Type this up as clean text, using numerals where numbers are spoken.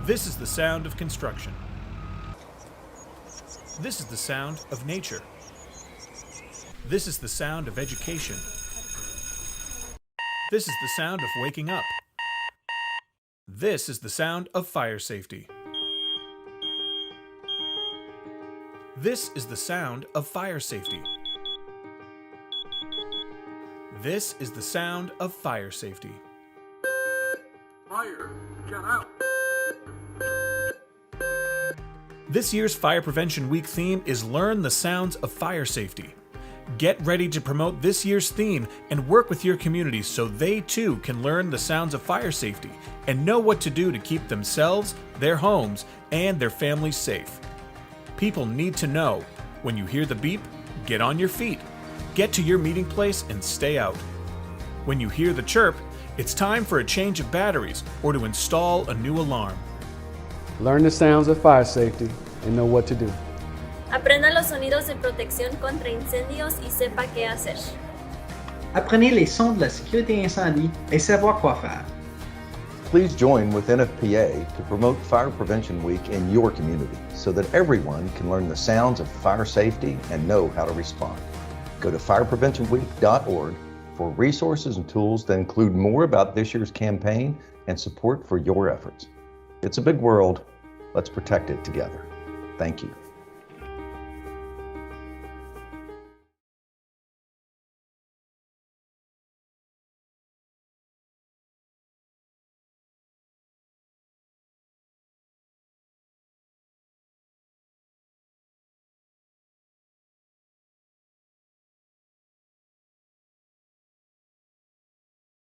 This is the sound of construction. This is the sound of nature. This is the sound of education. This is the sound of waking up. This is the sound of fire safety. This is the sound of fire safety. This is the sound of fire safety. Fire, get out. This year's Fire Prevention Week theme is Learn the Sounds of Fire Safety. Get ready to promote this year's theme and work with your community so they too can learn the sounds of fire safety and know what to do to keep themselves, their homes, and their families safe. People need to know, when you hear the beep, get on your feet, get to your meeting place and stay out. When you hear the chirp, it's time for a change of batteries or to install a new alarm. Learn the sounds of fire safety and know what to do. Aprenda los sonidos de protección contra incendios y sepa qué hacer. Apprenez les sons de la sécurité incendie et savoir quoi faire. Please join with NFPA to promote Fire Prevention Week in your community so that everyone can learn the sounds of fire safety and know how to respond. Go to firepreventionweek.org for resources and tools that include more about this year's campaign and support for your efforts. It's a big world. Let's protect it together. Thank you.